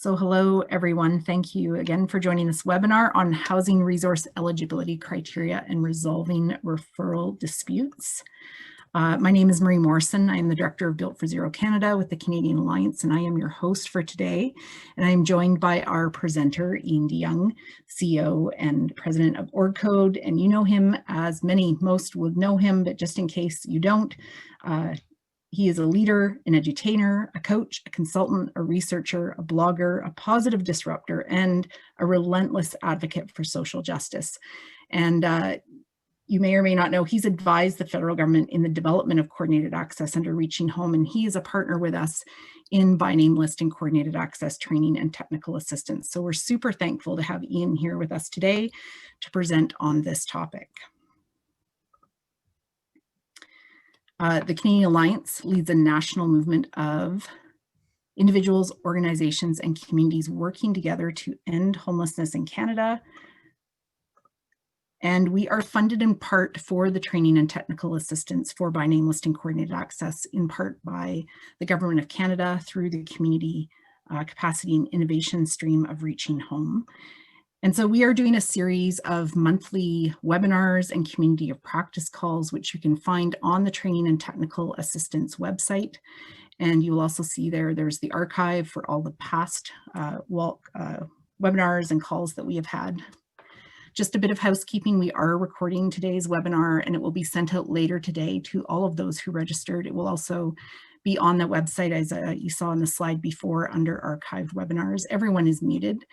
So hello, everyone. Thank you again for joining this webinar on housing resource eligibility criteria and resolving referral disputes. My name is Marie Morrison. I am the Director of Built for Zero Canada with the Canadian Alliance, and I am your host for today. And I am joined by our presenter, Iain Jong, CEO and President of OrgCode. And you know him as most would know him, but just in case you don't, he is a leader, an edutainer, a coach, a consultant, a researcher, a blogger, a positive disruptor, and a relentless advocate for social justice. And you may or may not know, he's advised the federal government in the development of coordinated access under Reaching Home, and he is a partner with us in by name list and coordinated access training and technical assistance. So we're super thankful to have Iain here with us today to present on this topic. The Canadian Alliance leads a national movement of individuals, organizations, and communities working together to end homelessness in Canada. And we are funded in part for the training and technical assistance for by name listing coordinated access, in part by the Government of Canada through the Community Capacity and Innovation stream of Reaching Home. And so we are doing a series of monthly webinars and community of practice calls, which you can find on the training and technical assistance website. And you'll also see there's the archive for all the past webinars and calls that we have had. Just a bit of housekeeping, we are recording today's webinar and it will be sent out later today to all of those who registered. It will also be on the website, as you saw on the slide before, under archived webinars. Everyone is muted.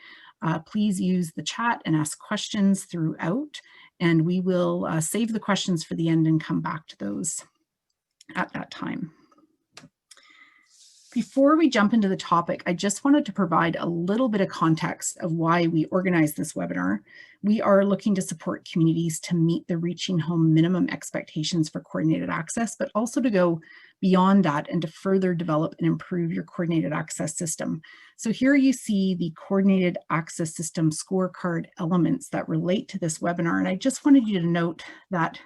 Please use the chat and ask questions throughout, and we will save the questions for the end and come back to those at that time. Before we jump into the topic, I just wanted to provide a little bit of context of why we organized this webinar. We are looking to support communities to meet the Reaching Home minimum expectations for coordinated access, but also to go beyond that and to further develop and improve your coordinated access system. So here you see the coordinated access system scorecard elements that relate to this webinar. And I just wanted you to note that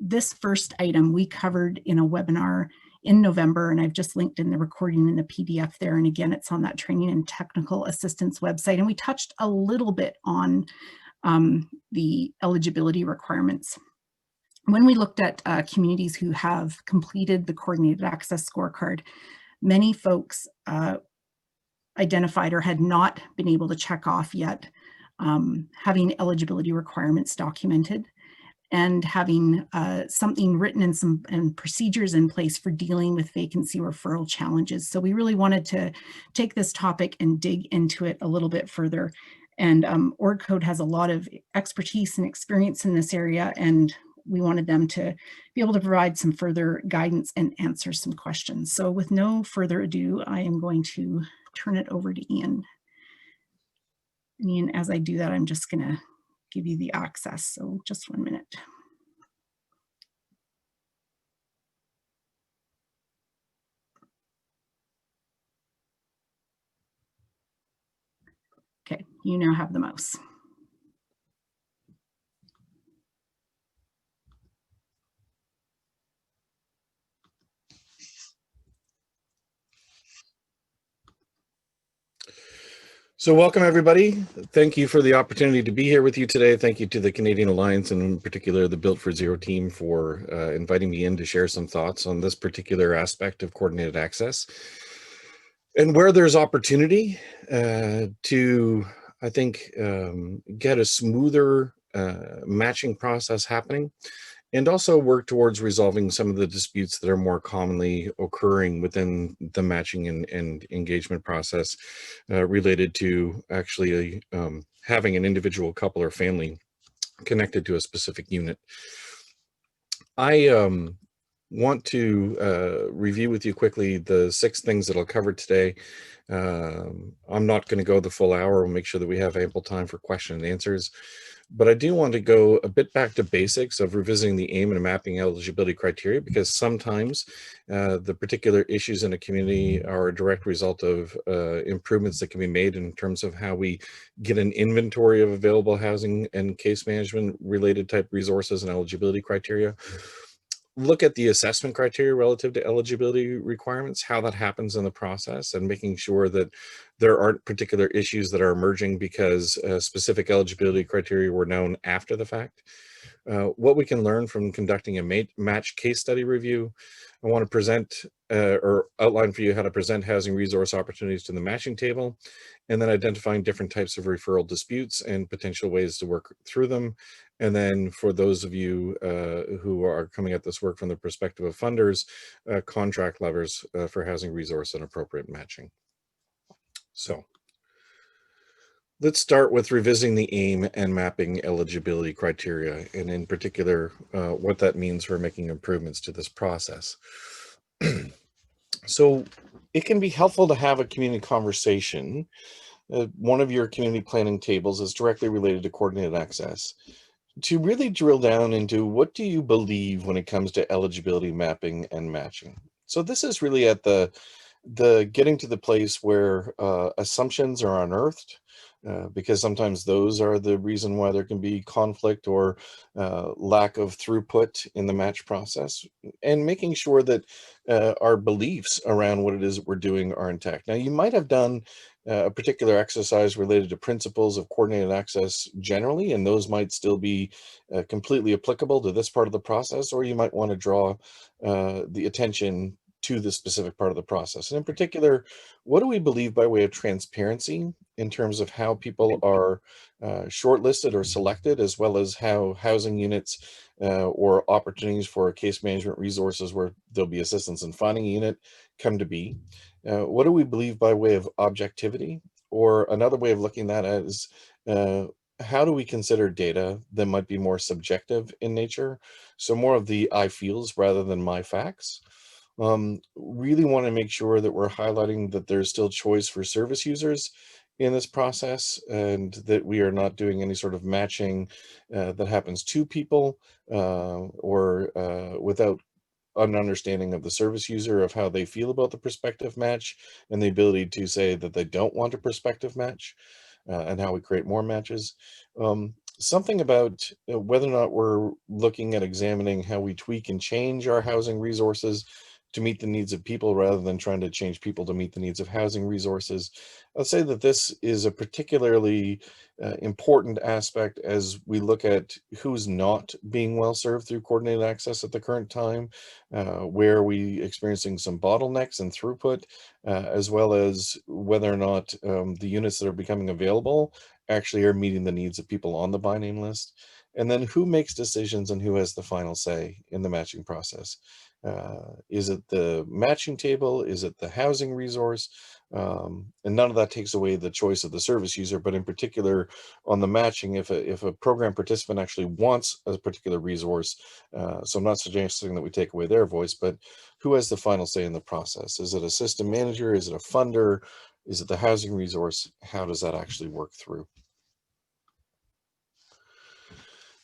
this first item we covered in a webinar in November, and I've just linked in the recording in the PDF there. And again, it's on that training and technical assistance website. And we touched a little bit on the eligibility requirements. When we looked at communities who have completed the coordinated access scorecard, many folks identified or had not been able to check off yet having eligibility requirements documented, and having something written and procedures in place for dealing with vacancy referral challenges. So we really wanted to take this topic and dig into it a little bit further. And OrgCode has a lot of expertise and experience in this area, and we wanted them to be able to provide some further guidance and answer some questions. So with no further ado, I am going to turn it over to Iain. And Iain, as I do that, I'm just gonna give you the access. So just 1 minute. Okay, you now have the mouse. So welcome, everybody. Thank you for the opportunity to be here with you today. Thank you to the Canadian Alliance, and in particular the Built for Zero team, for inviting me in to share some thoughts on this particular aspect of coordinated access. And where there's opportunity to, I think, get a smoother matching process happening, and also work towards resolving some of the disputes that are more commonly occurring within the matching and engagement process related to actually having an individual couple or family connected to a specific unit. I want to review with you quickly the 6 things that I'll cover today. I'm not going to go the full hour. We'll make sure that we have ample time for question and answers. But I do want to go a bit back to basics of revisiting the aim and mapping eligibility criteria, because sometimes the particular issues in a community are a direct result of improvements that can be made in terms of how we get an inventory of available housing and case management related type resources and eligibility criteria. look at the assessment criteria relative to eligibility requirements, how that happens in the process, and making sure that there aren't particular issues that are emerging because specific eligibility criteria were known after the fact. What we can learn from conducting a match case study review. I want to present or outline for you how to present housing resource opportunities to the matching table, and then identifying different types of referral disputes and potential ways to work through them. And then for those of you who are coming at this work from the perspective of funders, contract levers for housing resource and appropriate matching. So let's start with revisiting the aim and mapping eligibility criteria, and in particular, what that means for making improvements to this process. So it can be helpful to have a community conversation. One of your community planning tables is directly related to coordinated access, to really drill down into what do you believe when it comes to eligibility mapping and matching. So this is really at the getting to the place where assumptions are unearthed, because sometimes those are the reason why there can be conflict or lack of throughput in the match process, and making sure that our beliefs around what it is that we're doing are intact. Now, you might have done a particular exercise related to principles of coordinated access generally, and those might still be completely applicable to this part of the process, or you might want to draw the attention to the specific part of the process. And in particular, what do we believe by way of transparency in terms of how people are shortlisted or selected, as well as how housing units or opportunities for case management resources where there'll be assistance in finding a unit come to be? What do we believe by way of objectivity? Or another way of looking at it is, how do we consider data that might be more subjective in nature? So more of the I feels rather than my facts. Really want to make sure that we're highlighting that there's still choice for service users in this process, and that we are not doing any sort of matching that happens to people or without an understanding of the service user of how they feel about the prospective match, and the ability to say that they don't want a prospective match, and how we create more matches. Something about whether or not we're looking at examining how we tweak and change our housing resources to meet the needs of people rather than trying to change people to meet the needs of housing resources. I'll say that this is a particularly important aspect as we look at who's not being well served through coordinated access at the current time, where are we experiencing some bottlenecks and throughput, as well as whether or not the units that are becoming available actually are meeting the needs of people on the by name list. And then who makes decisions and who has the final say in the matching process? Is it the matching table? Is it the housing resource? And none of that takes away the choice of the service user, but in particular on the matching, if a program participant actually wants a particular resource, so I'm not suggesting that we take away their voice, but who has the final say in the process? Is it a system manager? Is it a funder? Is it the housing resource? How does that actually work through?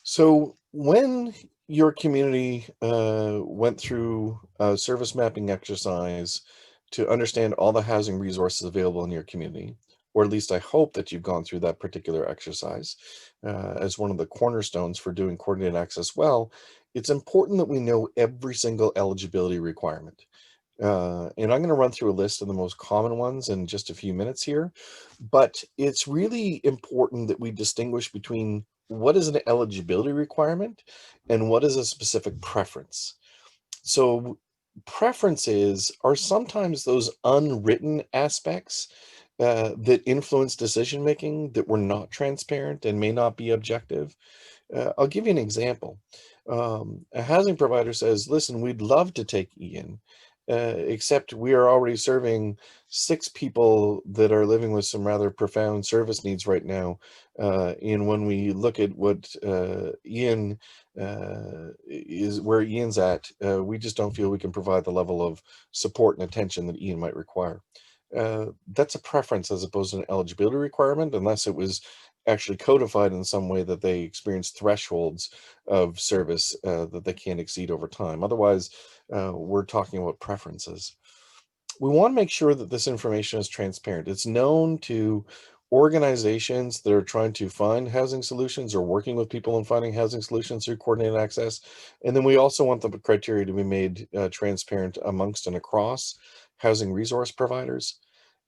So when your community went through a service mapping exercise to understand all the housing resources available in your community, or at least I hope that you've gone through that particular exercise as one of the cornerstones for doing coordinated access well, it's important that we know every single eligibility requirement. And I'm going to run through a list of the most common ones in just a few minutes here, but it's really important that we distinguish between what is an eligibility requirement and what is a specific preference. So preferences are sometimes those unwritten aspects that influence decision making that were not transparent and may not be objective. I'll give you an example. A housing provider says, listen, we'd love to take Iain, except we are already serving 6 people that are living with some rather profound service needs right now. And when we look at what Iain is, where Iain's at, we just don't feel we can provide the level of support and attention that Iain might require. That's a preference as opposed to an eligibility requirement, unless it was actually codified in some way that they experience thresholds of service that they can't exceed over time. Otherwise, we're talking about preferences. We want to make sure that this information is transparent. It's known to organizations that are trying to find housing solutions or working with people in finding housing solutions through coordinated access. And then we also want the criteria to be made transparent amongst and across housing resource providers.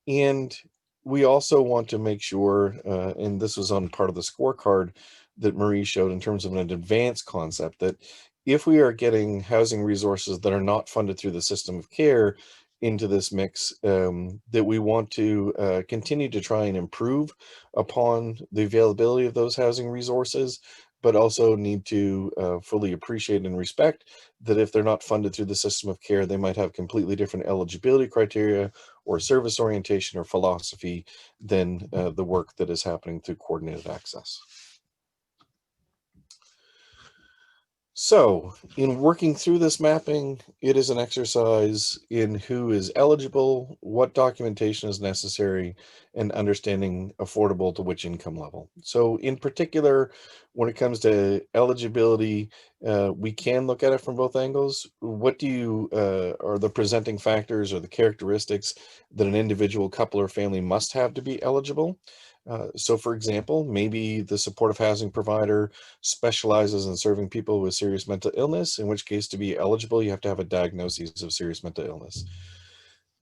And we also want to make sure, and this was on part of the scorecard that Marie showed in terms of an advanced concept, that if we are getting housing resources that are not funded through the system of care into this mix, that we want to continue to try and improve upon the availability of those housing resources, but also need to fully appreciate and respect that if they're not funded through the system of care, they might have completely different eligibility criteria or service orientation or philosophy than the work that is happening through coordinated access. So in working through this mapping, it is an exercise in who is eligible, what documentation is necessary, and understanding affordable to which income level. So in particular, when it comes to eligibility, we can look at it from both angles. What do you are the presenting factors or the characteristics that an individual couple or family must have to be eligible? So for example, maybe the supportive housing provider specializes in serving people with serious mental illness, in which case to be eligible, you have to have a diagnosis of serious mental illness.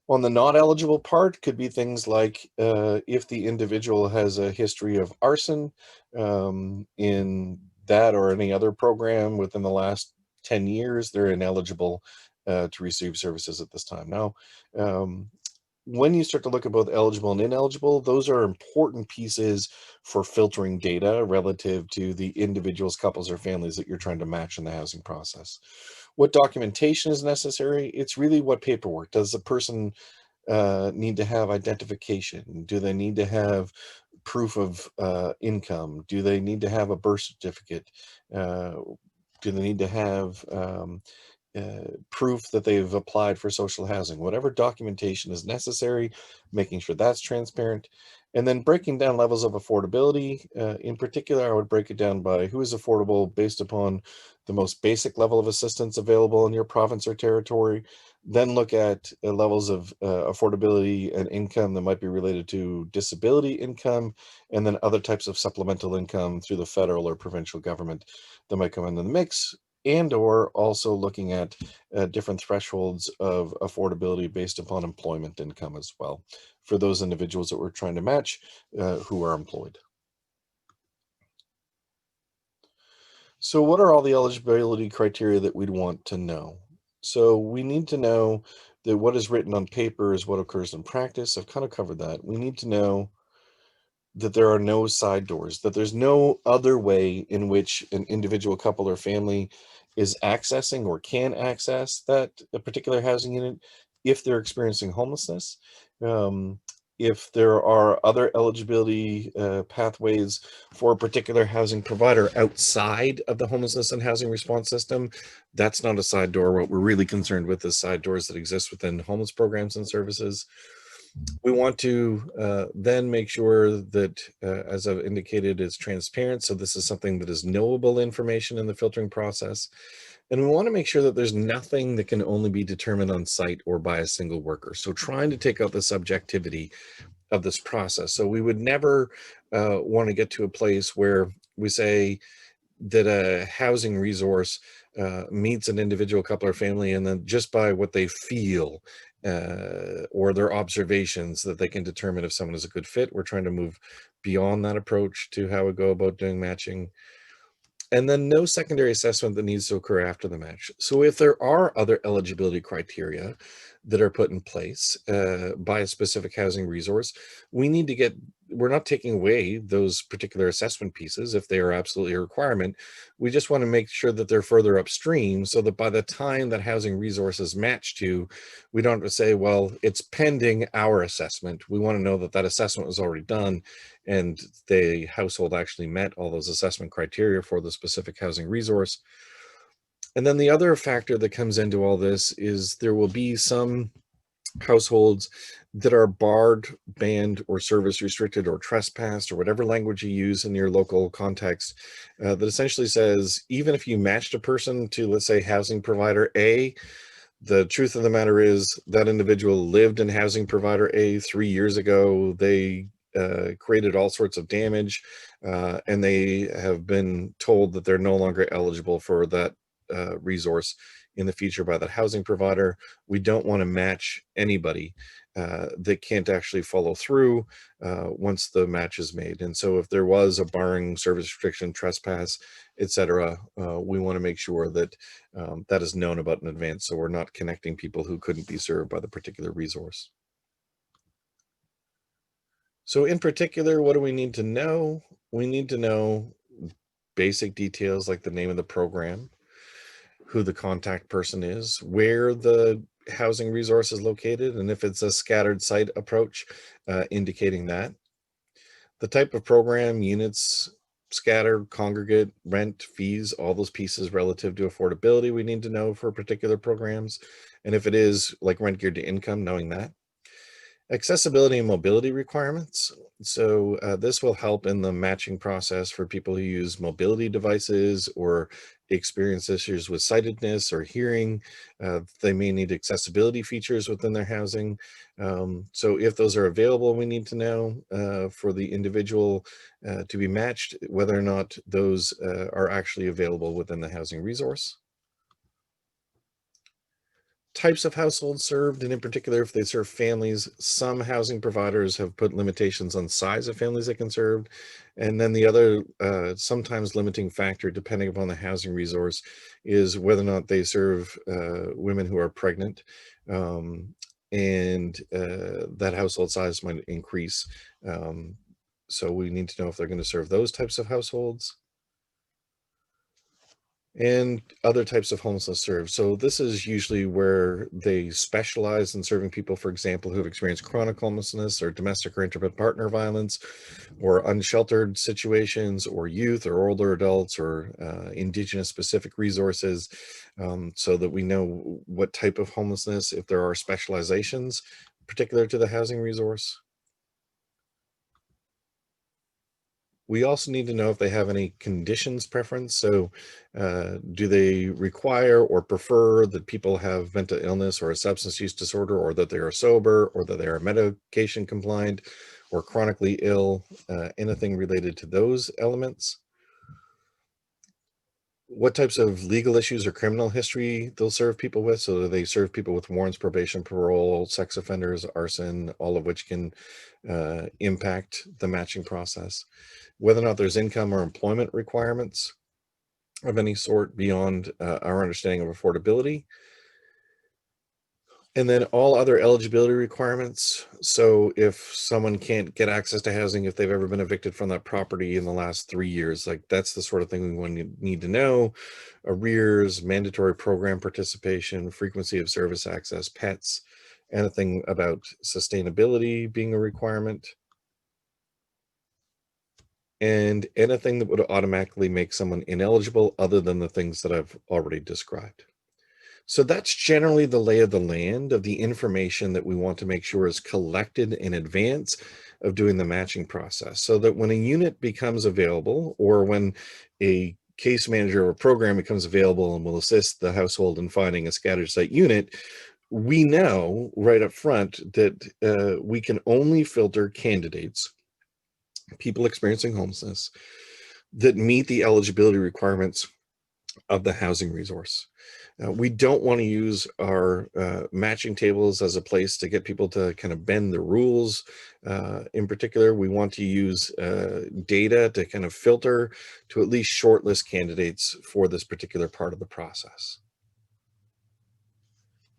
On the not eligible part could be things like if the individual has a history of arson in that or any other program within the last 10 years, they're ineligible to receive services at this time. Now, when you start to look at both eligible and ineligible, those are important pieces for filtering data relative to the individuals, couples, or families that you're trying to match in the housing process. What documentation is necessary? It's really what paperwork. Does the person need to have identification? Do they need to have proof of income? Do they need to have a birth certificate? Do they need to have proof that they've applied for social housing? Whatever documentation is necessary, making sure that's transparent. And then breaking down levels of affordability. In particular, I would break it down by who is affordable based upon the most basic level of assistance available in your province or territory. Then look at levels of affordability and income that might be related to disability income, and then other types of supplemental income through the federal or provincial government that might come into the mix, and or also looking at different thresholds of affordability based upon employment income as well for those individuals that we're trying to match who are employed. So what are all the eligibility criteria that we'd want to know? So we need to know that what is written on paper is what occurs in practice. I've kind of covered that. We need to know that there are no side doors, that there's no other way in which an individual couple or family is accessing or can access that a particular housing unit if they're experiencing homelessness. If there are other eligibility pathways for a particular housing provider outside of the homelessness and housing response system, that's not a side door. What we're really concerned with is side doors that exist within homeless programs and services. We want to then make sure that, as I've indicated, is transparent. So this is something that is knowable information in the filtering process. And we want to make sure that there's nothing that can only be determined on site or by a single worker. So trying to take out the subjectivity of this process. So we would never want to get to a place where we say that a housing resource meets an individual couple or family, and then just by what they feel or their observations that they can determine if someone is a good fit. We're trying to move beyond that approach to how we go about doing matching. And then no secondary assessment that needs to occur after the match. So if there are other eligibility criteria that are put in place by a specific housing resource, we're not taking away those particular assessment pieces if they are absolutely a requirement. We just want to make sure that they're further upstream so that by the time that housing resource is matched to, we don't have to say, well, it's pending our assessment. We want to know that that assessment was already done and the household actually met all those assessment criteria for the specific housing resource. And then the other factor that comes into all this is there will be some households that are barred, banned, or service restricted, or trespassed, or whatever language you use in your local context, that essentially says, even if you matched a person to, let's say, housing provider A, the truth of the matter is that individual lived in housing provider A 3 years ago. They created all sorts of damage, and they have been told that they're no longer eligible for that resource in the future by that housing provider. We don't want to match anybody that can't actually follow through once the match is made. And so if there was a barring, service restriction, trespass, etc., we want to make sure that that is known about in advance, so we're not connecting people who couldn't be served by the particular resource. So in particular, what do we need to know? We need to know basic details like the name of the program, who the contact person is, where the housing resource is located, and if it's a scattered site approach, indicating that. The type of program, units, scattered, congregate, rent, fees, all those pieces relative to affordability we need to know for particular programs. And if it is like rent geared to income, knowing that. Accessibility and mobility requirements. So this will help in the matching process for people who use mobility devices or experience issues with sightedness or hearing. They may need accessibility features within their housing. So if those are available, we need to know for the individual to be matched, whether or not those are actually available within the housing resource. Types of households served, and in particular, if they serve families, some housing providers have put limitations on size of families they can serve. And then the other sometimes limiting factor, depending upon the housing resource, is whether or not they serve women who are pregnant. And that household size might increase. So we need to know if they're going to serve those types of households. And other types of homelessness served. So this is usually where they specialize in serving people, for example, who have experienced chronic homelessness or domestic or intimate partner violence or unsheltered situations or youth or older adults or indigenous specific resources, so that we know what type of homelessness, if there are specializations particular to the housing resource. We also need to know if they have any conditions preference. So do they require or prefer that people have mental illness or a substance use disorder, or that they are sober, or that they are medication compliant or chronically ill, anything related to those elements? What types of legal issues or criminal history they'll serve people with. So they serve people with warrants, probation, parole, sex offenders, arson, all of which can impact the matching process. Whether or not there's income or employment requirements of any sort beyond our understanding of affordability. And then all other eligibility requirements. So if someone can't get access to housing, if they've ever been evicted from that property in the last 3 years, like that's the sort of thing we need to know. Arrears, mandatory program participation, frequency of service access, pets, anything about sustainability being a requirement, and anything that would automatically make someone ineligible other than the things that I've already described. So that's generally the lay of the land of the information that we want to make sure is collected in advance of doing the matching process, so that when a unit becomes available, or when a case manager or program becomes available and will assist the household in finding a scattered site unit, we know right up front that we can only filter candidates, people experiencing homelessness, that meet the eligibility requirements of the housing resource. We don't want to use our matching tables as a place to get people to kind of bend the rules. In particular, we want to use data to kind of filter, to at least shortlist candidates for this particular part of the process.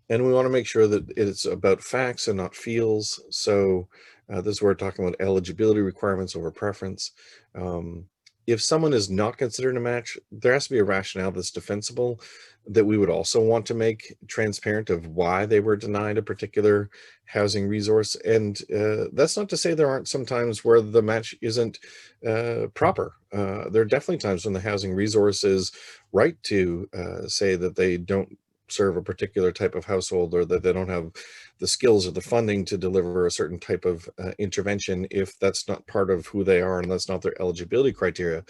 And we want to make sure that it's about facts and not feels. So this is where we're talking about eligibility requirements over preference. If someone is not considered a match, there has to be a rationale that's defensible, that we would also want to make transparent of why they were denied a particular housing resource. And that's not to say there aren't some times where the match isn't proper. There are definitely times when the housing resource is right to say that they don't serve a particular type of household, or that they don't have the skills or the funding to deliver a certain type of intervention if that's not part of who they are and that's not their eligibility criteria.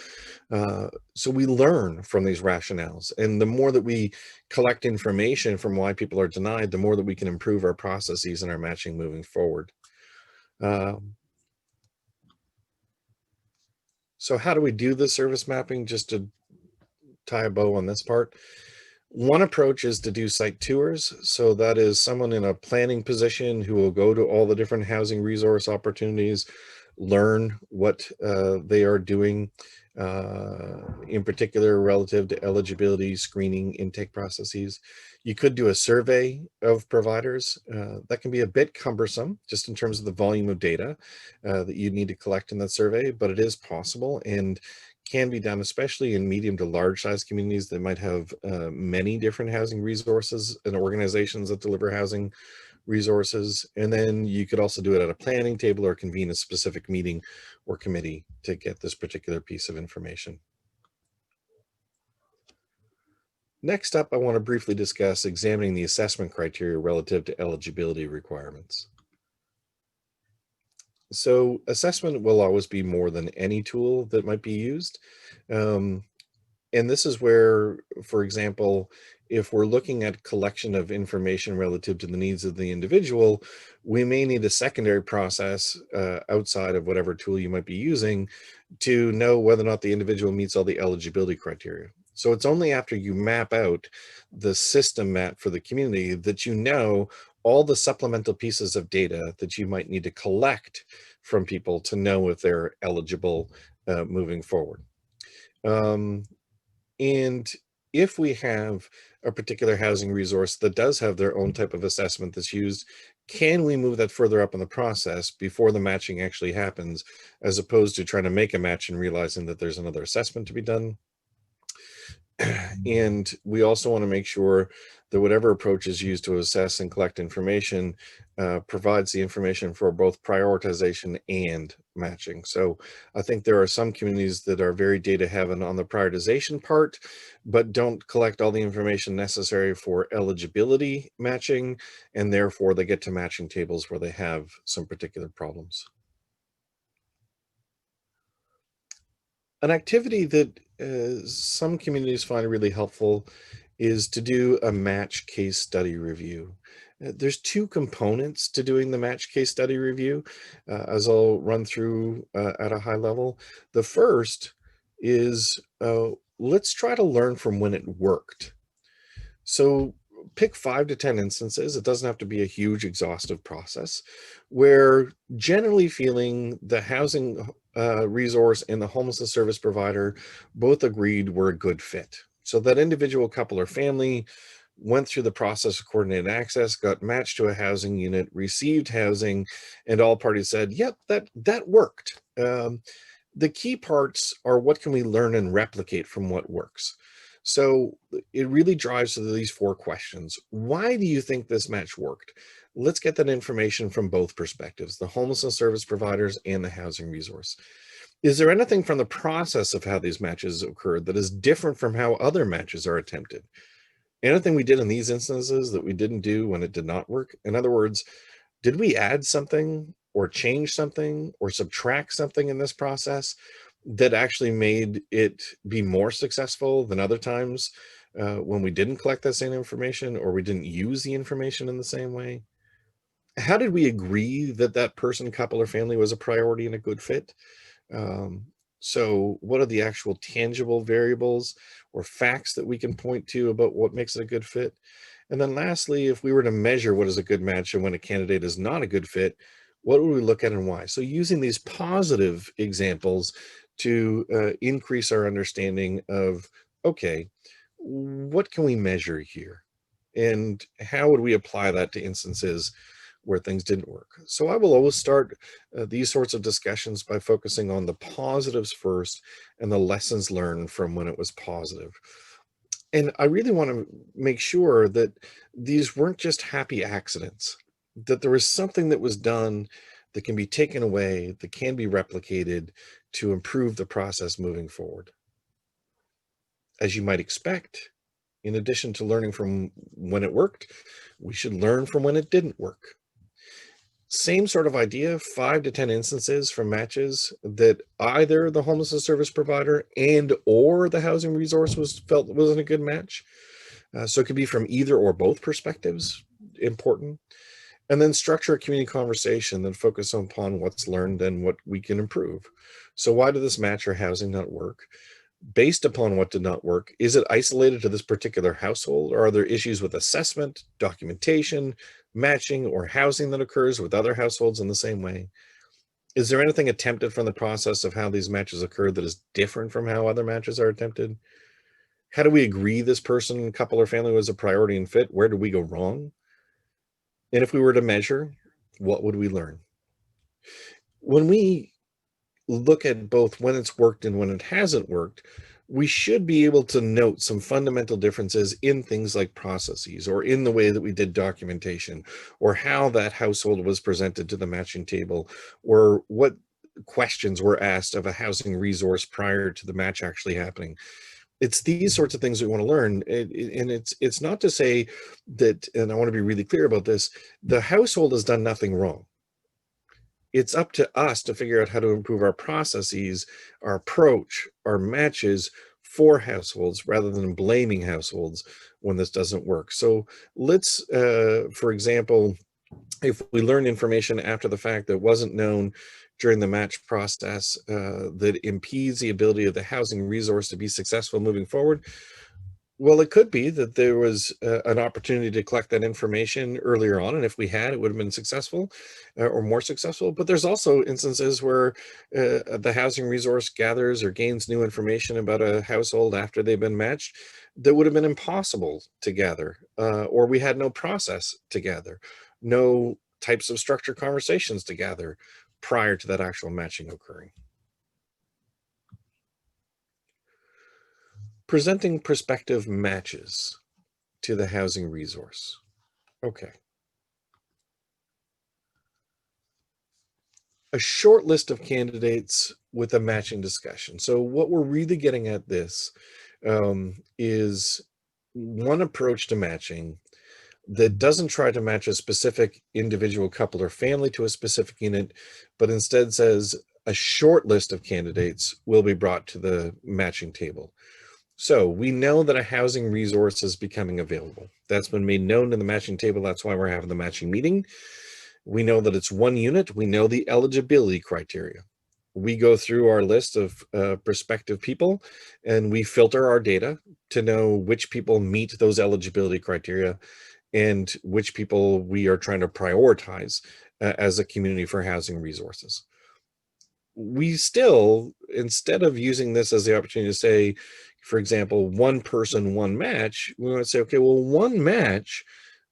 So we learn from these rationales, and the more that we collect information from why people are denied, the more that we can improve our processes and our matching moving forward. So how do we do the service mapping? Just to tie a bow on this part. One approach is to do site tours. So that is someone in a planning position who will go to all the different housing resource opportunities, learn what they are doing, in particular relative to eligibility, screening, intake processes. You could do a survey of providers. That can be a bit cumbersome just in terms of the volume of data that you need to collect in that survey, but it is possible and can be done, especially in medium to large size communities that might have many different housing resources and organizations that deliver housing resources. And then you could also do it at a planning table or convene a specific meeting or committee to get this particular piece of information. Next up, I want to briefly discuss examining the assessment criteria relative to eligibility requirements. So assessment will always be more than any tool that might be used. And this is where, for example, if we're looking at collection of information relative to the needs of the individual, we may need a secondary process outside of whatever tool you might be using to know whether or not the individual meets all the eligibility criteria. So it's only after you map out the system map for the community that you know all the supplemental pieces of data that you might need to collect from people to know if they're eligible moving forward. And if we have a particular housing resource that does have their own type of assessment that's used, can we move that further up in the process before the matching actually happens, as opposed to trying to make a match and realizing that there's another assessment to be done? And we also want to make sure that whatever approach is used to assess and collect information provides the information for both prioritization and matching. So I think there are some communities that are very data heavy on the prioritization part, but don't collect all the information necessary for eligibility matching, and therefore they get to matching tables where they have some particular problems. An activity that some communities find really helpful is to do a match case study review. There's two components to doing the match case study review, as I'll run through at a high level. The first is let's try to learn from when it worked. So pick 5 to 10 instances. It doesn't have to be a huge exhaustive process where generally feeling the housing resource and the homelessness service provider both agreed were a good fit. So that individual couple or family went through the process of coordinated access, got matched to a housing unit, received housing, and all parties said, yep, that worked. The key parts are what can we learn and replicate from what works. So it really drives to these 4 questions. Why do you think this match worked? Let's get that information from both perspectives, the homelessness service providers and the housing resource. Is there anything from the process of how these matches occurred that is different from how other matches are attempted? Anything we did in these instances that we didn't do when it did not work? In other words, did we add something or change something or subtract something in this process that actually made it be more successful than other times when we didn't collect that same information or we didn't use the information in the same way? How did we agree that that person, couple, or family was a priority and a good fit? So what are the actual tangible variables or facts that we can point to about what makes it a good fit? And then lastly, if we were to measure what is a good match and when a candidate is not a good fit, what would we look at and why? So using these positive examples to increase our understanding of, okay, what can we measure here? And how would we apply that to instances where things didn't work? So I will always start these sorts of discussions by focusing on the positives first and the lessons learned from when it was positive. And I really want to make sure that these weren't just happy accidents, that there was something that was done that can be taken away, that can be replicated to improve the process moving forward. As you might expect, in addition to learning from when it worked, we should learn from when it didn't work. Same sort of idea, 5 to 10 instances from matches that either the homelessness service provider and or the housing resource felt wasn't a good match. So it could be from either or both perspectives, important. And then structure a community conversation that focus upon what's learned and what we can improve. So why did this match or housing not work? Based upon what did not work, is it isolated to this particular household, or are there issues with assessment, documentation, matching, or housing that occurs with other households in the same way? Is there anything attempted from the process of how these matches occurred that is different from how other matches are attempted? How do we agree this person, couple, or family was a priority and fit? Where did we go wrong? And if we were to measure, what would we learn? When we look at both when it's worked and when it hasn't worked, we should be able to note some fundamental differences in things like processes, or in the way that we did documentation, or how that household was presented to the matching table, or what questions were asked of a housing resource prior to the match actually happening. It's these sorts of things we want to learn. And it's not to say that, and I want to be really clear about this, the household has done nothing wrong. It's up to us to figure out how to improve our processes, our approach, our matches for households, rather than blaming households when this doesn't work. So let's, for example, if we learn information after the fact that wasn't known during the match process, that impedes the ability of the housing resource to be successful moving forward, well, it could be that there was an opportunity to collect that information earlier on, and if we had, it would have been successful, or more successful. But there's also instances where the housing resource gathers or gains new information about a household after they've been matched that would have been impossible to gather, or we had no process to gather, no types of structured conversations to gather prior to that actual matching occurring. Presenting prospective matches to the housing resource. Okay. A short list of candidates with a matching discussion. So what we're really getting at this is one approach to matching that doesn't try to match a specific individual couple or family to a specific unit, but instead says a short list of candidates will be brought to the matching table. So we know that a housing resource is becoming available. That's been made known in the matching table. That's why we're having the matching meeting. We know that it's one unit. We know the eligibility criteria. We go through our list of prospective people, and we filter our data to know which people meet those eligibility criteria and which people we are trying to prioritize as a community for housing resources. We still, instead of using this as the opportunity to say, for example, one person, one match, we want to say, okay, well, one match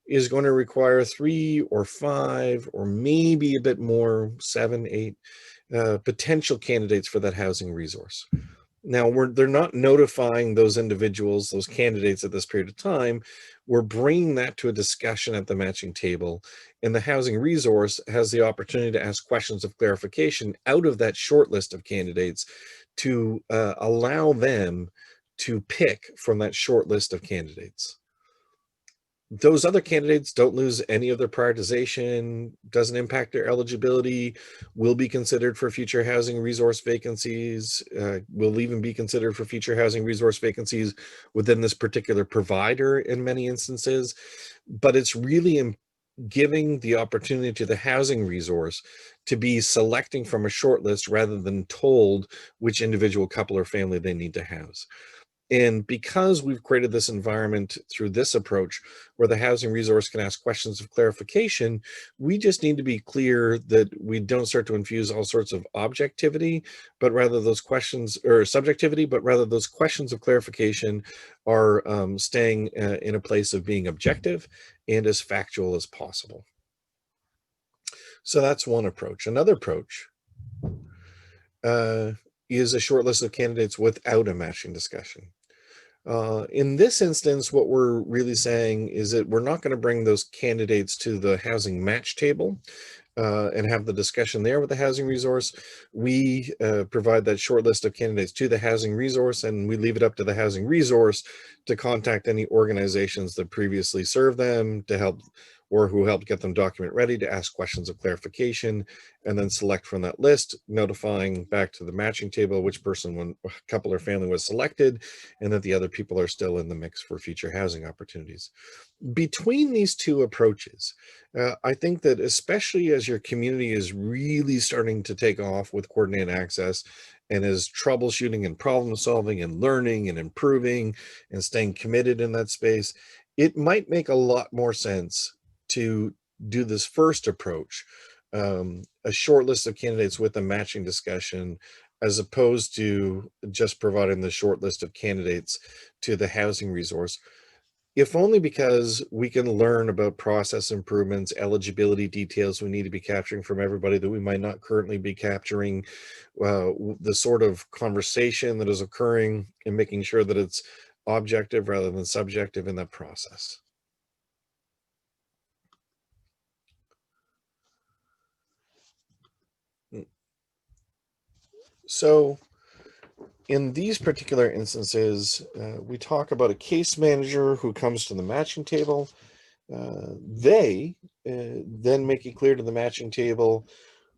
is going to require 3 or 5 or maybe a bit more, 7, 8 potential candidates for that housing resource. Now, they're not notifying those individuals, those candidates at this period of time. We're bringing that to a discussion at the matching table, and the housing resource has the opportunity to ask questions of clarification out of that short list of candidates to allow them to pick from that short list of candidates. Those other candidates don't lose any of their prioritization, doesn't impact their eligibility, will be considered for future housing resource vacancies, will even be considered for future housing resource vacancies within this particular provider in many instances. But it's really giving the opportunity to the housing resource to be selecting from a short list rather than told which individual couple or family they need to house. And because we've created this environment through this approach where the housing resource can ask questions of clarification, we just need to be clear that we don't start to infuse all sorts of objectivity, but rather those questions, or subjectivity, but rather those questions of clarification are staying in a place of being objective and as factual as possible. So that's one approach. Another approach is a short list of candidates without a matching discussion. In this instance, what we're really saying is that we're not going to bring those candidates to the housing match table and have the discussion there with the housing resource. We provide that short list of candidates to the housing resource, and we leave it up to the housing resource to contact any organizations that previously served them to help or who helped get them document ready to ask questions of clarification, and then select from that list, notifying back to the matching table which person, when couple or family was selected, and that the other people are still in the mix for future housing opportunities. Between these two approaches, I think that especially as your community is really starting to take off with coordinated access and is troubleshooting and problem solving and learning and improving and staying committed in that space, it might make a lot more sense to do this first approach, a short list of candidates with a matching discussion, as opposed to just providing the short list of candidates to the housing resource, if only because we can learn about process improvements, eligibility details we need to be capturing from everybody that we might not currently be capturing, the sort of conversation that is occurring, and making sure that it's objective rather than subjective in that process. So in these particular instances, we talk about a case manager who comes to the matching table. They then make it clear to the matching table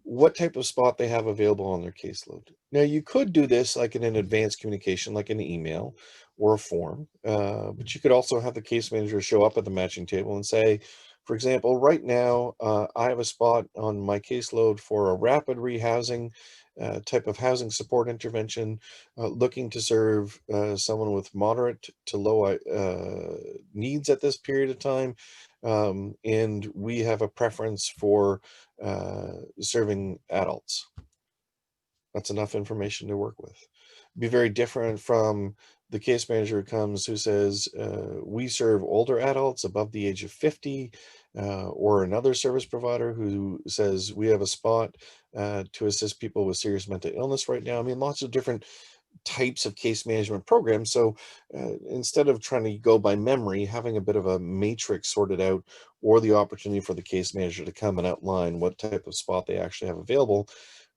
what type of spot they have available on their caseload. Now, you could do this like in an advanced communication, like an email or a form, but you could also have the case manager show up at the matching table and say, for example, right now, I have a spot on my caseload for a rapid rehousing type of housing support intervention, looking to serve someone with moderate to low needs at this period of time. And we have a preference for serving adults. That's enough information to work with. Be very different from the case manager who comes who says, we serve older adults above the age of 50, or another service provider who says we have a spot to assist people with serious mental illness right now. I mean, lots of different types of case management programs. So instead of trying to go by memory, having a bit of a matrix sorted out, or the opportunity for the case manager to come and outline what type of spot they actually have available.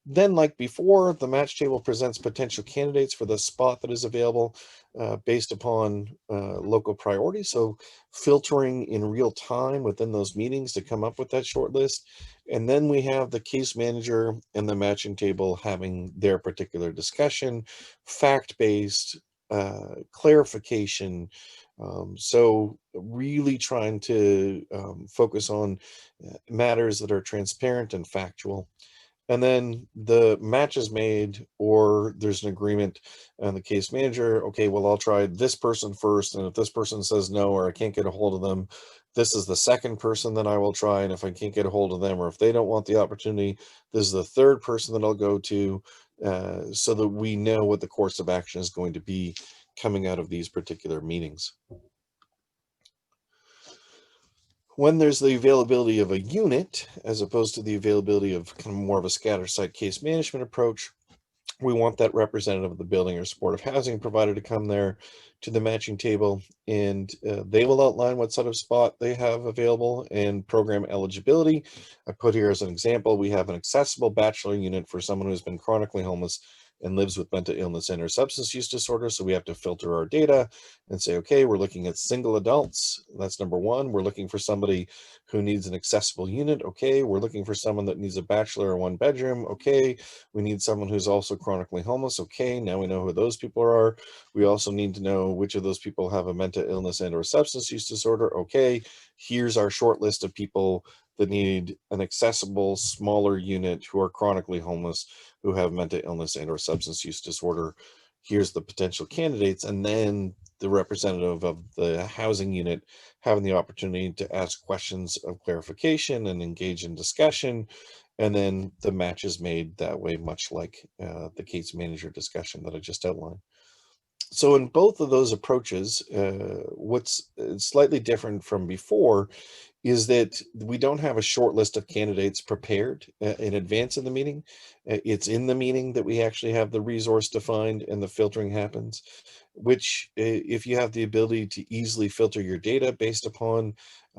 Then, like before, the match table presents potential candidates for the spot that is available based upon local priority. So filtering in real time within those meetings to come up with that short list. And then we have the case manager and the matching table having their particular discussion, fact-based, clarification. So really trying to focus on matters that are transparent and factual. And then the match is made, or there's an agreement on the case manager. Okay, well, I'll try this person first. And if this person says no, or I can't get a hold of them, this is the second person that I will try. And if I can't get a hold of them, or if they don't want the opportunity, this is the third person that I'll go to, so that we know what the course of action is going to be coming out of these particular meetings. When there's the availability of a unit, as opposed to the availability of kind of more of a scatter site case management approach, we want that representative of the building or supportive housing provider to come there to the matching table, and they will outline what sort of spot they have available and program eligibility. I put here as an example, we have an accessible bachelor unit for someone who's been chronically homeless and lives with mental illness and or substance use disorder. So we have to filter our data and say, okay, we're looking at single adults. That's number one. We're looking for somebody who needs an accessible unit. Okay. We're looking for someone that needs a bachelor or one bedroom. Okay. We need someone who's also chronically homeless. Okay. Now we know who those people are. We also need to know which of those people have a mental illness and or substance use disorder. Okay. Here's our short list of people that need an accessible, smaller unit who are chronically homeless, who have mental illness and or substance use disorder. Here's the potential candidates. And then the representative of the housing unit having the opportunity to ask questions of clarification and engage in discussion. And then the match is made that way, much like the case manager discussion that I just outlined. So in both of those approaches, what's slightly different from before is that we don't have a short list of candidates prepared in advance of the meeting. It's in the meeting that we actually have the resource defined and the filtering happens, which if you have the ability to easily filter your data based upon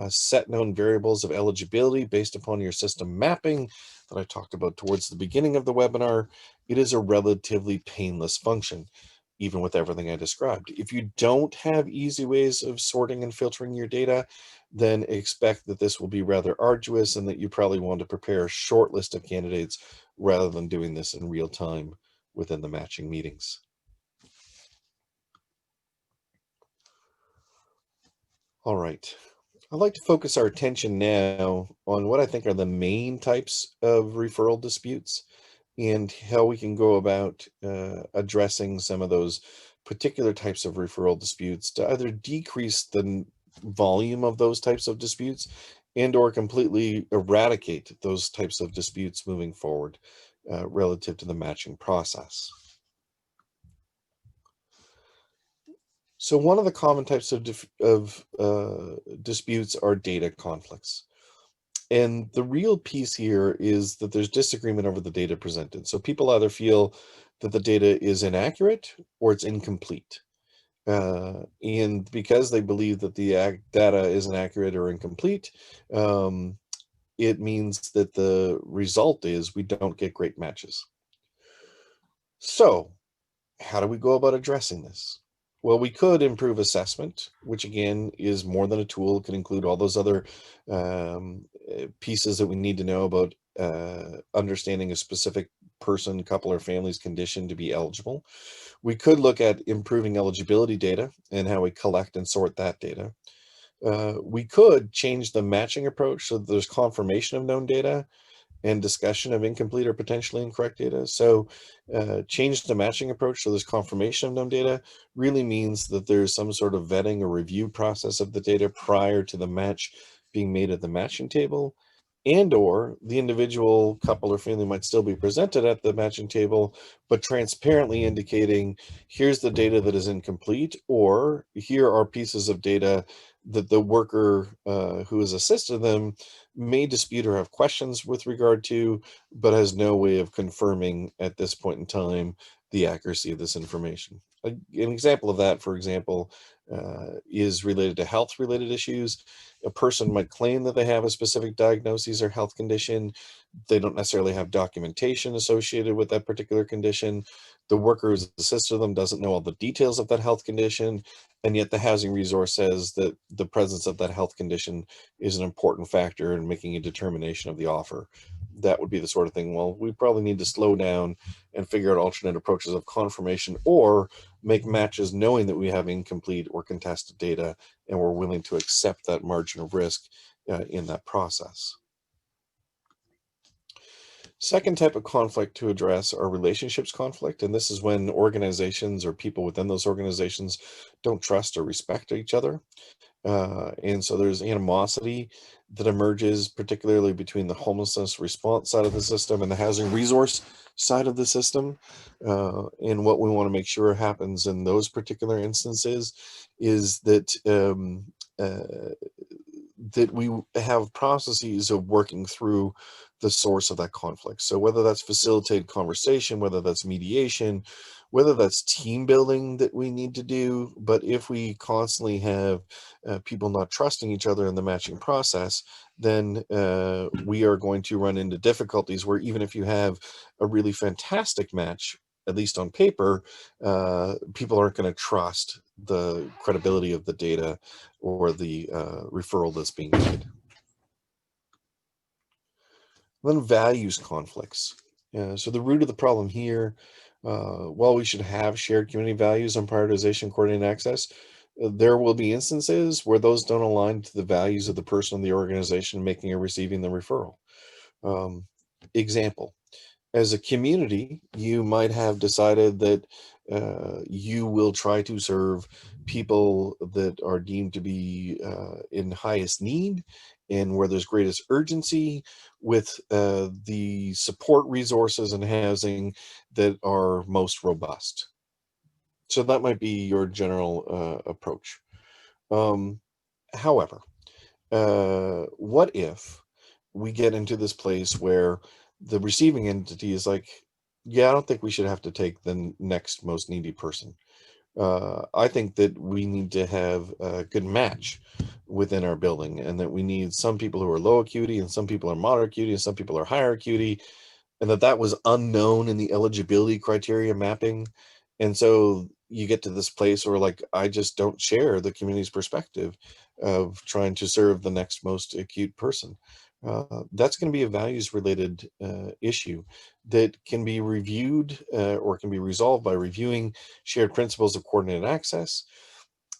set known variables of eligibility based upon your system mapping that I talked about towards the beginning of the webinar, it is a relatively painless function, even with everything I described. If you don't have easy ways of sorting and filtering your data, then expect that this will be rather arduous and that you probably want to prepare a short list of candidates rather than doing this in real time within the matching meetings. All right. I'd like to focus our attention now on what I think are the main types of referral disputes and how we can go about addressing some of those particular types of referral disputes to either decrease the volume of those types of disputes and or completely eradicate those types of disputes moving forward relative to the matching process. So one of the common types of disputes are data conflicts. And the real piece here is that there's disagreement over the data presented. So people either feel that the data is inaccurate or it's incomplete. And because they believe that the data is inaccurate or incomplete, it means that the result is we don't get great matches. So how do we go about addressing this? Well, we could improve assessment, which again is more than a tool. It can include all those other pieces that we need to know about understanding a specific person, couple, or family's condition to be eligible. We could look at improving eligibility data and how we collect and sort that data. We could change the matching approach so that there's confirmation of known data and discussion of incomplete or potentially incorrect data. So change the matching approach so there's confirmation of known data really means that there's some sort of vetting or review process of the data prior to the match being made at the matching table, and or the individual couple or family might still be presented at the matching table, but transparently indicating here's the data that is incomplete, or here are pieces of data that the worker who has assisted them may dispute or have questions with regard to, but has no way of confirming at this point in time the accuracy of this information. An example of that, for example, is related to health-related issues. A person might claim that they have a specific diagnosis or health condition. They don't necessarily have documentation associated with that particular condition. The worker who's assisted them doesn't know all the details of that health condition, and yet the housing resource says that the presence of that health condition is an important factor in making a determination of the offer. That would be the sort of thing, well, we probably need to slow down and figure out alternate approaches of confirmation or make matches knowing that we have incomplete or contested data and we're willing to accept that margin of risk in that process. Second type of conflict to address are relationships conflict, and this is when organizations or people within those organizations don't trust or respect each other. And so there's animosity that emerges, particularly between the homelessness response side of the system and the housing resource side of the system. And what we want to make sure happens in those particular instances is that that we have processes of working through the source of that conflict. So whether that's facilitated conversation, whether that's mediation, whether that's team building that we need to do, but if we constantly have people not trusting each other in the matching process, then we are going to run into difficulties where even if you have a really fantastic match, at least on paper, people aren't going to trust the credibility of the data or the referral that's being made. Then values conflicts. So the root of the problem here, while we should have shared community values on prioritization, coordinated access, there will be instances where those don't align to the values of the person in the organization making or receiving the referral. Example, as a community, you might have decided that you will try to serve people that are deemed to be in highest need and where there's greatest urgency with the support resources and housing that are most robust. So that might be your general approach. However, what if we get into this place where the receiving entity is like, yeah, I don't think we should have to take the next most needy person. I think that we need to have a good match within our building and that we need some people who are low acuity and some people are moderate acuity and some people are higher acuity, and that was unknown in the eligibility criteria mapping. And so you get to this place where like, I just don't share the community's perspective of trying to serve the next most acute person. That's going to be a values related issue that can be reviewed or can be resolved by reviewing shared principles of coordinated access.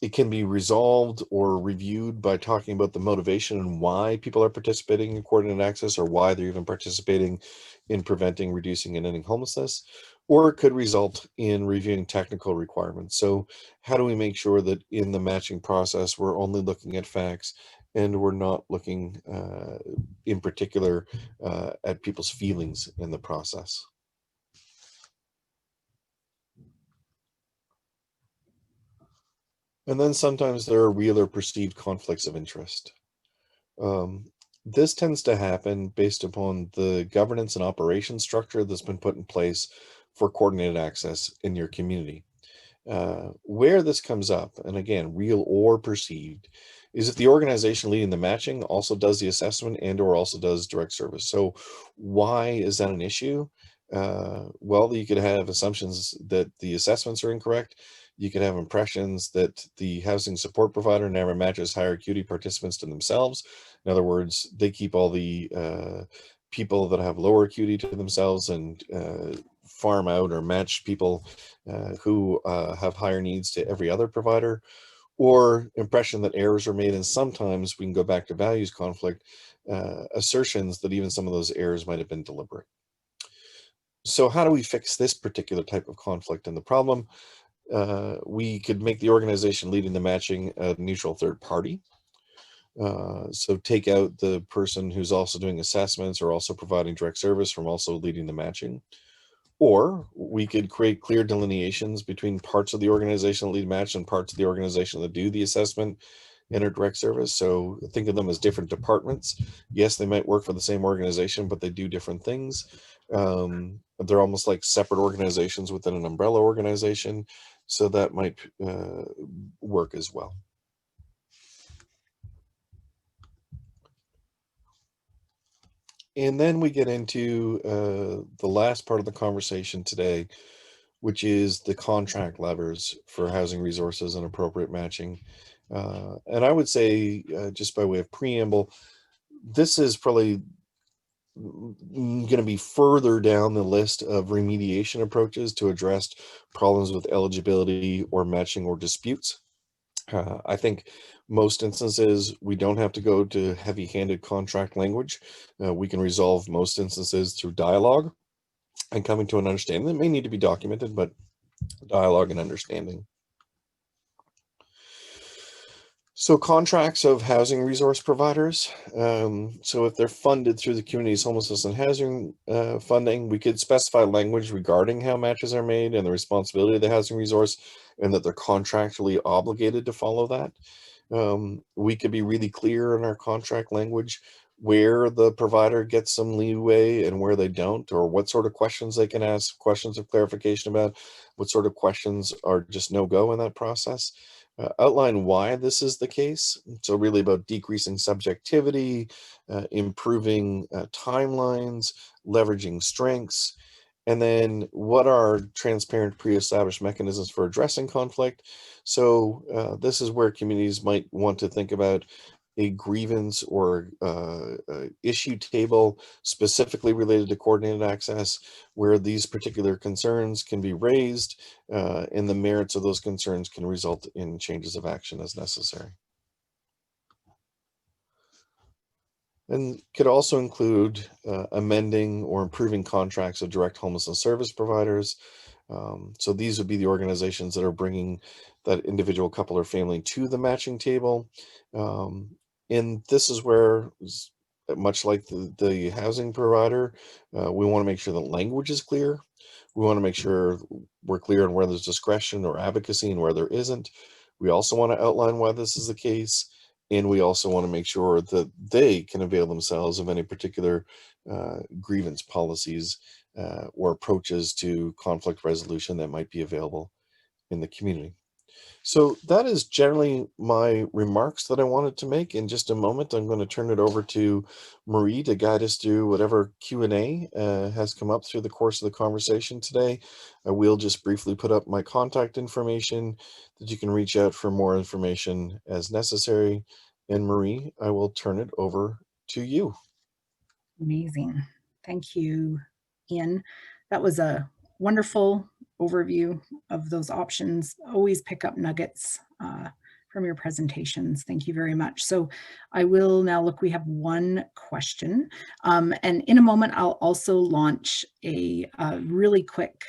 It can be resolved or reviewed by talking about the motivation and why people are participating in coordinated access, or why they're even participating in preventing, reducing, and ending homelessness. Or it could result in reviewing technical requirements. So how do we make sure that in the matching process, we're only looking at facts and we're not looking in particular at people's feelings in the process? And then sometimes there are real or perceived conflicts of interest. This tends to happen based upon the governance and operation structure that's been put in place for coordinated access in your community. Where this comes up, and again, real or perceived, is if the organization leading the matching also does the assessment and or also does direct service. So why is that an issue? Well, you could have assumptions that the assessments are incorrect. You could have impressions that the housing support provider never matches higher acuity participants to themselves. In other words, they keep all the people that have lower acuity to themselves and farm out or match people who have higher needs to every other provider, or impression that errors are made. And sometimes we can go back to values conflict, assertions that even some of those errors might have been deliberate. So how do we fix this particular type of conflict and the problem? We could make the organization leading the matching a neutral third party. So take out the person who's also doing assessments or also providing direct service from also leading the matching. Or we could create clear delineations between parts of the organization that lead match and parts of the organization that do the assessment and or direct service. So think of them as different departments. Yes, they might work for the same organization, but they do different things. They're almost like separate organizations within an umbrella organization. So that might work as well. And then we get into the last part of the conversation today, which is the contract levers for housing resources and appropriate matching. And I would say, just by way of preamble, this is probably going to be further down the list of remediation approaches to address problems with eligibility or matching or disputes. I think most instances we don't have to go to heavy-handed contract language. We can resolve most instances through dialogue and coming to an understanding that may need to be documented, but dialogue and understanding. So contracts of housing resource providers. So if they're funded through the community's homelessness and housing funding, we could specify language regarding how matches are made and the responsibility of the housing resource, and that they're contractually obligated to follow that. We could be really clear in our contract language where the provider gets some leeway and where they don't, or what sort of questions they can ask, questions of clarification about, what sort of questions are just no-go in that process. Outline why this is the case. So really about decreasing subjectivity, improving timelines, leveraging strengths, and then what are transparent pre-established mechanisms for addressing conflict. So this is where communities might want to think about a grievance or issue table specifically related to coordinated access, where these particular concerns can be raised and the merits of those concerns can result in changes of action as necessary. And could also include amending or improving contracts of direct homelessness service providers. So these would be the organizations that are bringing that individual couple or family to the matching table. And this is where, much like the housing provider, we want to make sure that language is clear. We want to make sure we're clear on where there's discretion or advocacy and where there isn't. We also want to outline why this is the case. And we also want to make sure that they can avail themselves of any particular grievance policies or approaches to conflict resolution that might be available in the community. So that is generally my remarks that I wanted to make. In just a moment, I'm going to turn it over to Marie to guide us through whatever Q&A has come up through the course of the conversation today. I will just briefly put up my contact information that you can reach out for more information as necessary. And Marie, I will turn it over to you. Amazing. Thank you, Iain. That was a wonderful overview of those options. Always pick up nuggets from your presentations. Thank you very much. So I will now look, we have one question. And in a moment, I'll also launch a really quick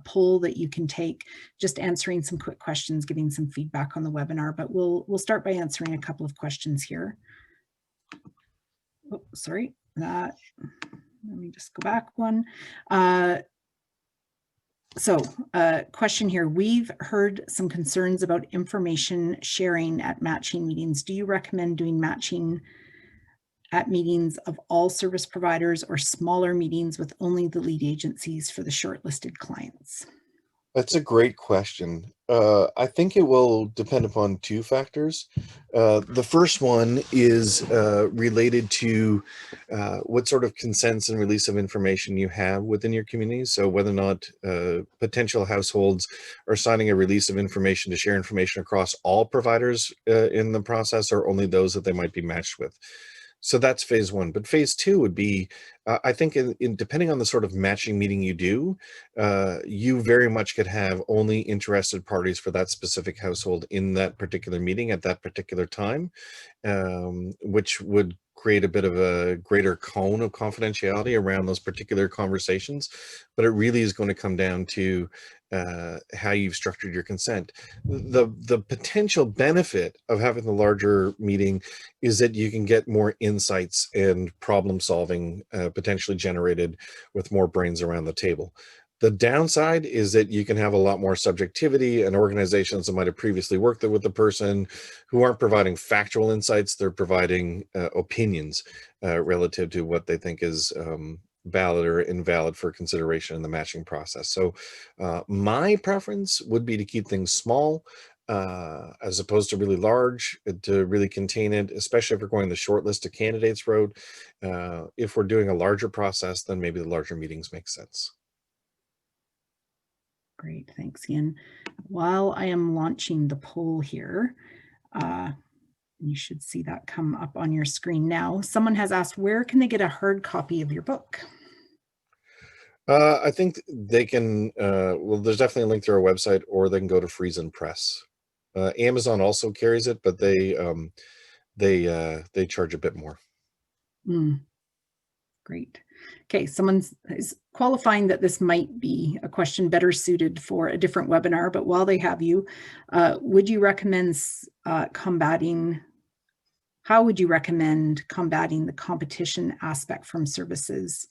poll that you can take, just answering some quick questions, giving some feedback on the webinar, but we'll start by answering a couple of questions here. Oh, sorry. Let me just go back one. Question here. We've heard some concerns about information sharing at matching meetings. Do you recommend doing matching at meetings of all service providers or smaller meetings with only the lead agencies for the shortlisted clients? That's a great question. I think it will depend upon two factors. The first one is related to what sort of consents and release of information you have within your community. So whether or not potential households are signing a release of information to share information across all providers in the process, or only those that they might be matched with. So that's phase one. But phase two would be, I think, in depending on the sort of matching meeting you do, you very much could have only interested parties for that specific household in that particular meeting at that particular time, which would create a bit of a greater cone of confidentiality around those particular conversations. But it really is going to come down to how you've structured your consent. The potential benefit of having the larger meeting is that you can get more insights and problem solving potentially generated with more brains around the table. The downside is that you can have a lot more subjectivity, and organizations that might have previously worked with the person who aren't providing factual insights, they're providing opinions relative to what they think is valid or invalid for consideration in the matching process. So my preference would be to keep things small as opposed to really large, to really contain it, especially if we're going the short list of candidates road. If we're doing a larger process, then maybe the larger meetings make sense. Great, thanks, Iain. While I am launching the poll here, you should see that come up on your screen now. Someone has asked, where can they get a hard copy of your book? I think they can, well, there's definitely a link to our website, or they can go to Friesen Press. Amazon also carries it, but they charge a bit more. Great. Okay, someone is qualifying that this might be a question better suited for a different webinar, but while they have you, would you recommend how would you recommend combating the competition aspect from services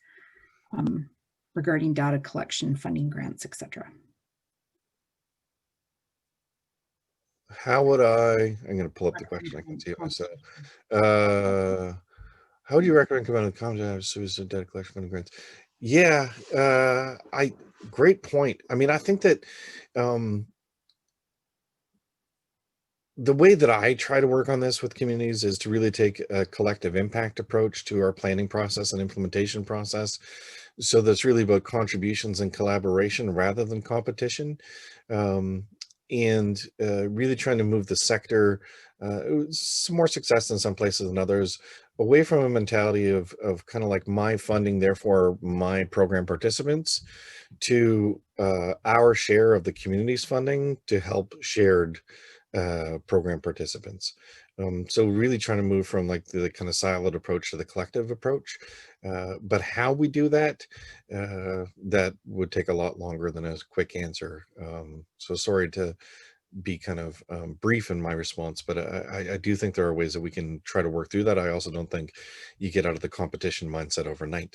regarding data collection, funding grants, etc.? How would I'm going to pull up the question. I can see it myself. How would you recommend combining the common services and data collection funding grants? Yeah, great point. I mean, I think that the way that I try to work on this with communities is to really take a collective impact approach to our planning process and implementation process. So that's really about contributions and collaboration rather than competition. And really trying to move the sector, some more success in some places than others, away from a mentality of kind of like my funding, therefore my program participants, to our share of the community's funding to help shared program participants. So really trying to move from like the kind of siloed approach to the collective approach. But how we do that, that would take a lot longer than a quick answer. So sorry to be kind of brief in my response, but I do think there are ways that we can try to work through that. I also don't think you get out of the competition mindset overnight.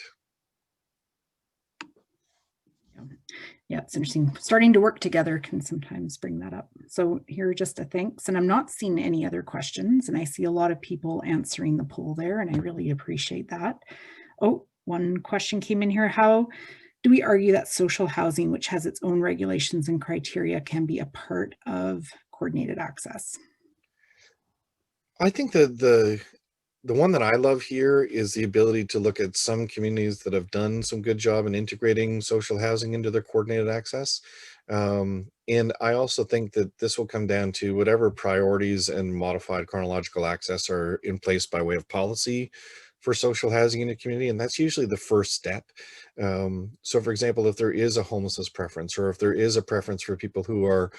Yeah, it's interesting. Starting to work together can sometimes bring that up. So here are just a thanks, and I'm not seeing any other questions, and I see a lot of people answering the poll there, and I really appreciate that. Oh, one question came in here. How do we argue that social housing, which has its own regulations and criteria, can be a part of coordinated access? I think that the one that I love here is the ability to look at some communities that have done some good job in integrating social housing into their coordinated access. And I also think that this will come down to whatever priorities and modified chronological access are in place by way of policy for social housing in a community. And that's usually the first step. So for example, if there is a homelessness preference, or if there is a preference for people who are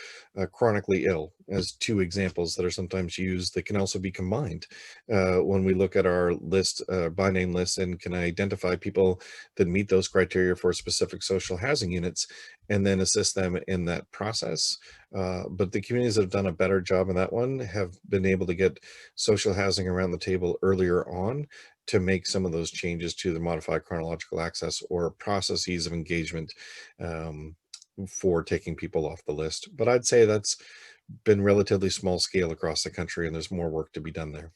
chronically ill, as two examples that are sometimes used that can also be combined when we look at our list, by name list, and can identify people that meet those criteria for specific social housing units and then assist them in that process. But the communities that have done a better job in that one have been able to get social housing around the table earlier on to make some of those changes to the modified chronological access or processes of engagement for taking people off the list. But I'd say that's been relatively small scale across the country, and there's more work to be done there.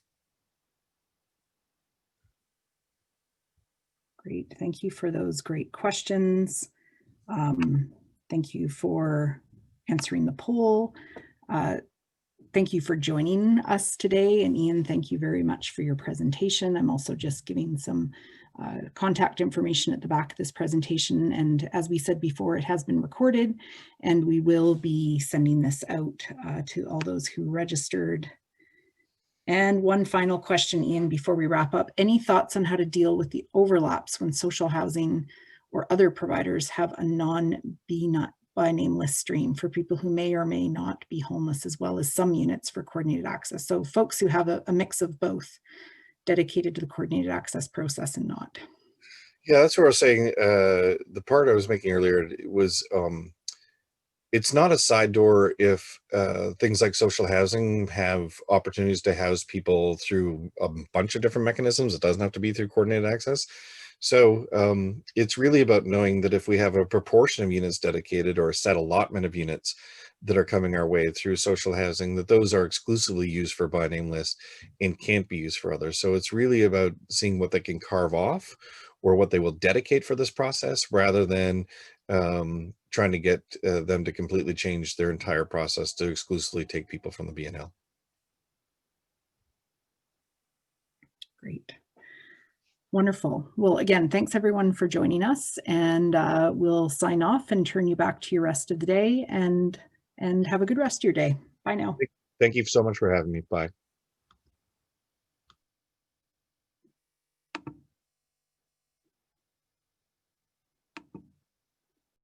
Great, thank you for those great questions. Thank you for answering the poll. Thank you for joining us today. And Iain, thank you very much for your presentation. I'm also just giving some contact information at the back of this presentation. And as we said before, it has been recorded, and we will be sending this out to all those who registered. And one final question, Iain, before we wrap up. Any thoughts on how to deal with the overlaps when social housing or other providers have a non-BNL by name list stream for people who may or may not be homeless, as well as some units for coordinated access? So folks who have a mix of both, dedicated to the coordinated access process and not. Yeah, that's what I was saying. The part I was making earlier was it's not a side door if things like social housing have opportunities to house people through a bunch of different mechanisms. It doesn't have to be through coordinated access. So it's really about knowing that if we have a proportion of units dedicated or a set allotment of units that are coming our way through social housing, that those are exclusively used for by name list and can't be used for others. So it's really about seeing what they can carve off or what they will dedicate for this process, rather than trying to get them to completely change their entire process to exclusively take people from the BNL. Great. Wonderful. Well, again, thanks everyone for joining us, and we'll sign off and turn you back to your rest of the day, and have a good rest of your day. Bye now. Thank you so much for having me. Bye.